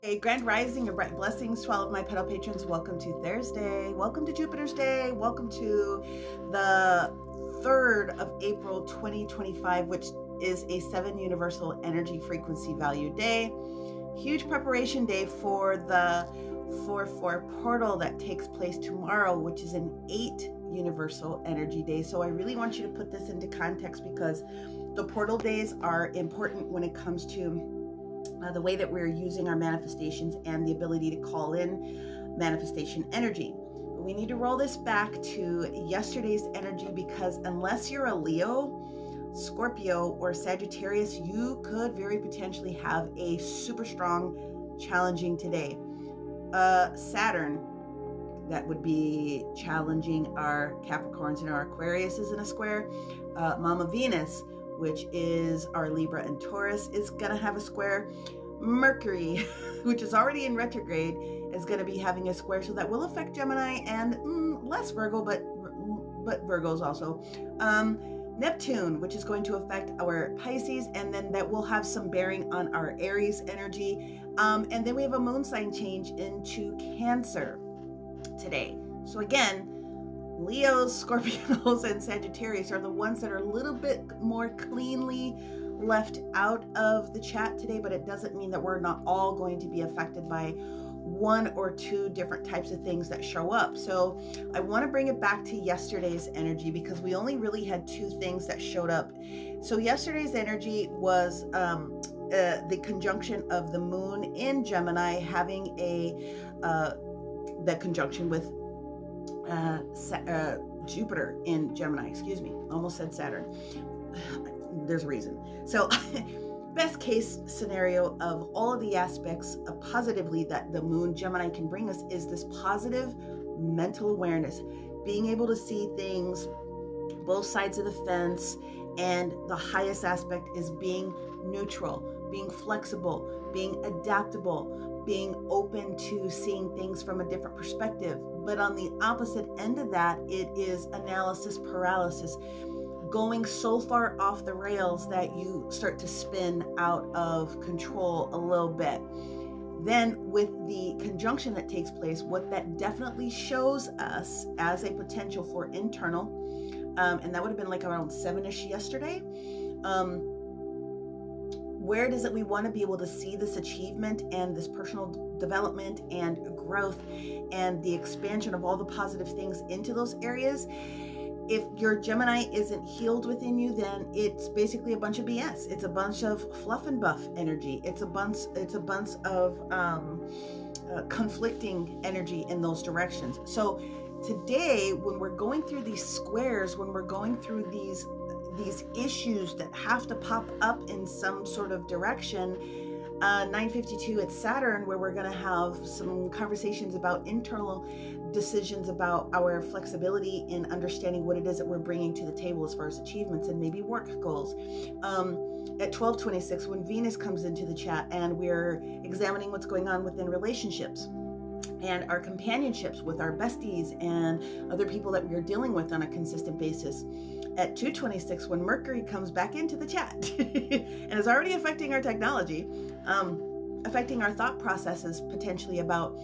A grand rising of bright blessings to all of my pedal patrons. Welcome to Thursday. Welcome to Jupiter's Day. Welcome to the 3rd of April 2025, which is a 7 universal energy frequency value day. Huge preparation day for the 4-4 portal that takes place tomorrow, which is an 8 universal energy day. So I really want you to put this into context because the portal days are important when it comes to the way that we're using our manifestations and the ability to call in manifestation energy. But we need to roll this back to yesterday's energy because unless you're a Leo, Scorpio, or Sagittarius, you could very potentially have a super strong, challenging today. Saturn, that would be challenging our Capricorns and our Aquariuses in a square. Mama Venus, which is our Libra and Taurus, is going to have a square. Mercury, which is already in retrograde, is going to be having a square. So that will affect Gemini and less Virgo, but Virgos also. Neptune, which is going to affect our Pisces, and then that will have some bearing on our Aries energy. And then we have a moon sign change into Cancer today. So again, Leos, Scorpios, and Sagittarius are the ones that are a little bit more cleanly left out of the chat today, but it doesn't mean that we're not all going to be affected by one or two different types of things that show up. So I want to bring it back to yesterday's energy because we only really had two things that showed up. So yesterday's energy was the conjunction of the moon in Gemini having the conjunction with Jupiter in Gemini, excuse me, almost said Saturn. There's a reason. So best case scenario of all of the aspects positively that the moon Gemini can bring us is this positive mental awareness, being able to see things, both sides of the fence. And the highest aspect is being neutral, being flexible, being adaptable, being open to seeing things from a different perspective. But on the opposite end of that, it is analysis paralysis, going so far off the rails that you start to spin out of control a little bit. Then with the conjunction that takes place, what that definitely shows us as a potential for internal, and that would have been like around 7-ish yesterday, where it is that we want to be able to see this achievement and this personal development and growth and the expansion of all the positive things into those areas. If your Gemini isn't healed within you, then it's basically a bunch of BS. It's a bunch of fluff and buff energy. It's a bunch of conflicting energy in those directions. So today, when we're going through these squares, when we're going through these issues that have to pop up in some sort of direction, 9:52 at Saturn, where we're going to have some conversations about internal decisions about our flexibility in understanding what it is that we're bringing to the table as far as achievements and maybe work goals. At 12:26, when Venus comes into the chat and we're examining what's going on within relationships and our companionships with our besties and other people that we are dealing with on a consistent basis. At 2:26, when Mercury comes back into the chat and is already affecting our technology, affecting our thought processes potentially about,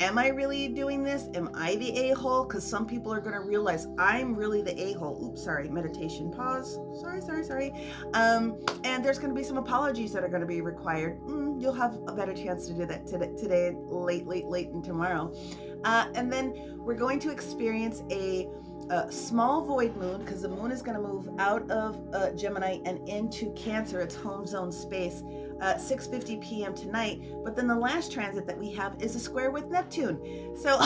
am I really doing this? Am I the a-hole? Because some people are going to realize I'm really the a-hole. Oops, sorry, meditation pause. Sorry. And there's going to be some apologies that are going to be required. You'll have a better chance to do that today, late, and tomorrow. And then we're going to experience a small void moon, because the moon is going to move out of Gemini and into Cancer, its home zone space, 6:50 p.m. tonight. But then the last transit that we have is a square with Neptune, so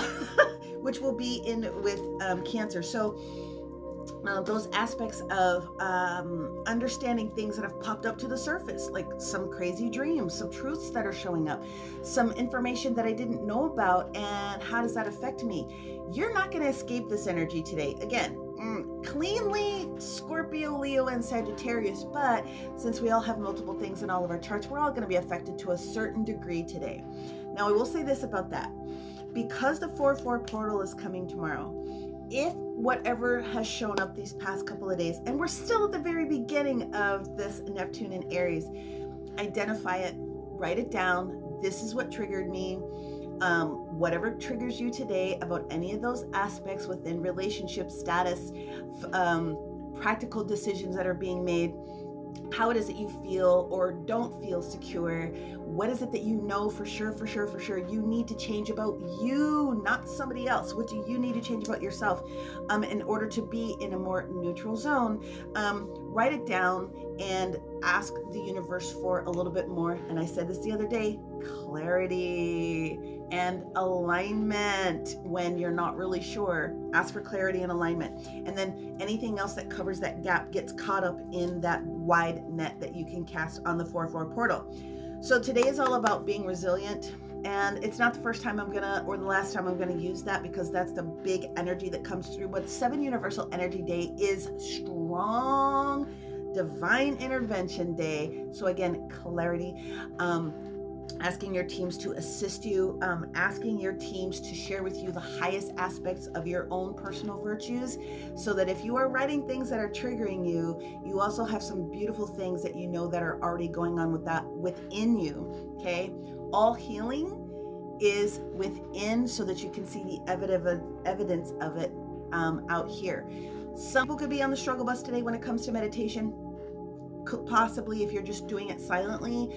which will be in with Cancer. So those aspects of understanding things that have popped up to the surface, like some crazy dreams, some truths that are showing up, some information that I didn't know about, and how does that affect me? You're not going to escape this energy today. Again, cleanly Scorpio, Leo, and Sagittarius, but since we all have multiple things in all of our charts, we're all going to be affected to a certain degree today. Now, I will say this about that. Because the 4-4 portal is coming tomorrow, if whatever has shown up these past couple of days, and we're still at the very beginning of this Neptune in Aries, identify it, write it down. this is what triggered me. Whatever triggers you today about any of those aspects within relationship status, practical decisions that are being made, how it is that you feel or don't feel secure. What is it that you know for sure you need to change about you, not somebody else? What do you need to change about yourself in order to be in a more neutral zone? Write it down and ask the universe for a little bit more. And I said this the other day, clarity and alignment. When you're not really sure, ask for clarity and alignment. And then anything else that covers that gap gets caught up in that wide net that you can cast on the 4-4 portal. So today is all about being resilient. And it's not the first time or the last time I'm gonna use that, because that's the big energy that comes through. But 7 Universal Energy Day is strong divine intervention day. So again, clarity, asking your teams to assist you, asking your teams to share with you the highest aspects of your own personal virtues, so that if you are writing things that are triggering you, you also have some beautiful things that you know that are already going on with that within you. Okay, all healing is within, so that you can see the evidence of it out here. Some people could be on the struggle bus today when it comes to meditation. Could possibly, if you're just doing it silently,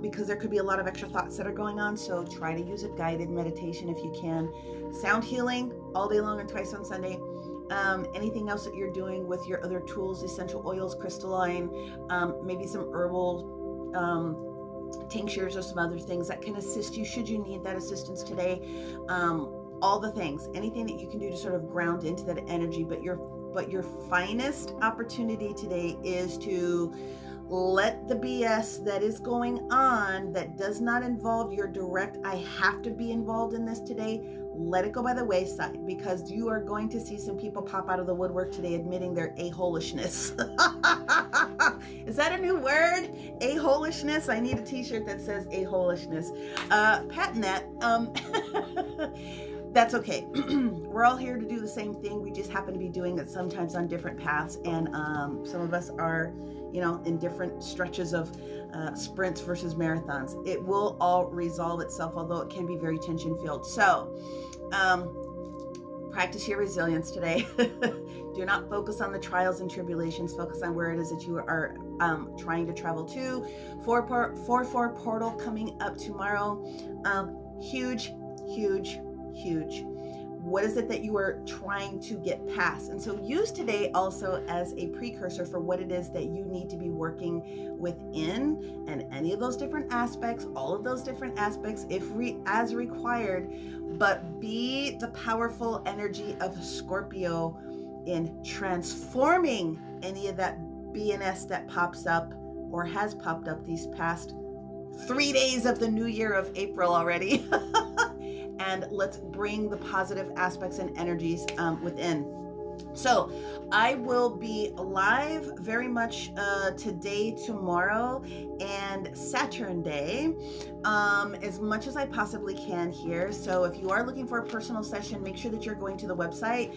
because there could be a lot of extra thoughts that are going on. So try to use a guided meditation if you can. Sound healing all day long and twice on Sunday. Anything else that you're doing with your other tools, essential oils, crystalline, maybe some herbal tinctures or some other things that can assist you should you need that assistance today. All the things, anything that you can do to sort of ground into that energy. But your finest opportunity today is to let the BS that is going on, that does not involve your direct, I have to be involved in this today, let it go by the wayside, because you are going to see some people pop out of the woodwork today admitting their a-holishness. Is that a new word? A-holishness? I need a t-shirt that says a-holishness. Patent that. That's okay. We're all here to do the same thing. We just happen to be doing it sometimes on different paths. And some of us are, in different stretches of sprints versus marathons. It will all resolve itself, although it can be very tension filled. So practice your resilience today. Do not focus on the trials and tribulations. Focus on where it is that you are trying to travel to. 4-4 portal coming up tomorrow. Huge. What is it that you are trying to get past? And so use today also as a precursor for what it is that you need to be working within, and any of those different aspects, all of those different aspects, as required. But be the powerful energy of Scorpio in transforming any of that BNS that pops up or has popped up these past 3 days of the new year of April already. And let's bring the positive aspects and energies within. So I will be live very much today, tomorrow, and Saturn Day, as much as I possibly can here. So if you are looking for a personal session, make sure that you're going to the website.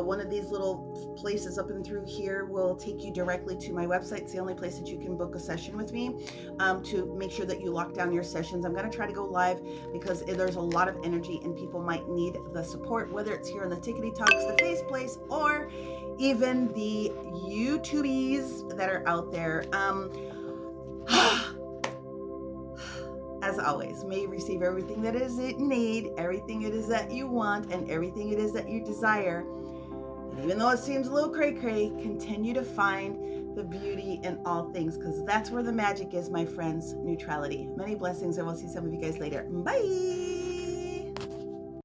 One of these little places up and through here will take you directly to my website. It's the only place that you can book a session with me, to make sure that you lock down your sessions. I'm going to try to go live because there's a lot of energy and people might need the support, whether it's here on the Tickety Talks, the Face Place, or even the YouTubies that are out there. As always, may you receive everything that is it you need, everything it is that you want, and everything it is that you desire. And even though it seems a little cray-cray, continue to find the beauty in all things, because that's where the magic is, my friends. Neutrality. Many blessings, and we'll see some of you guys later. Bye!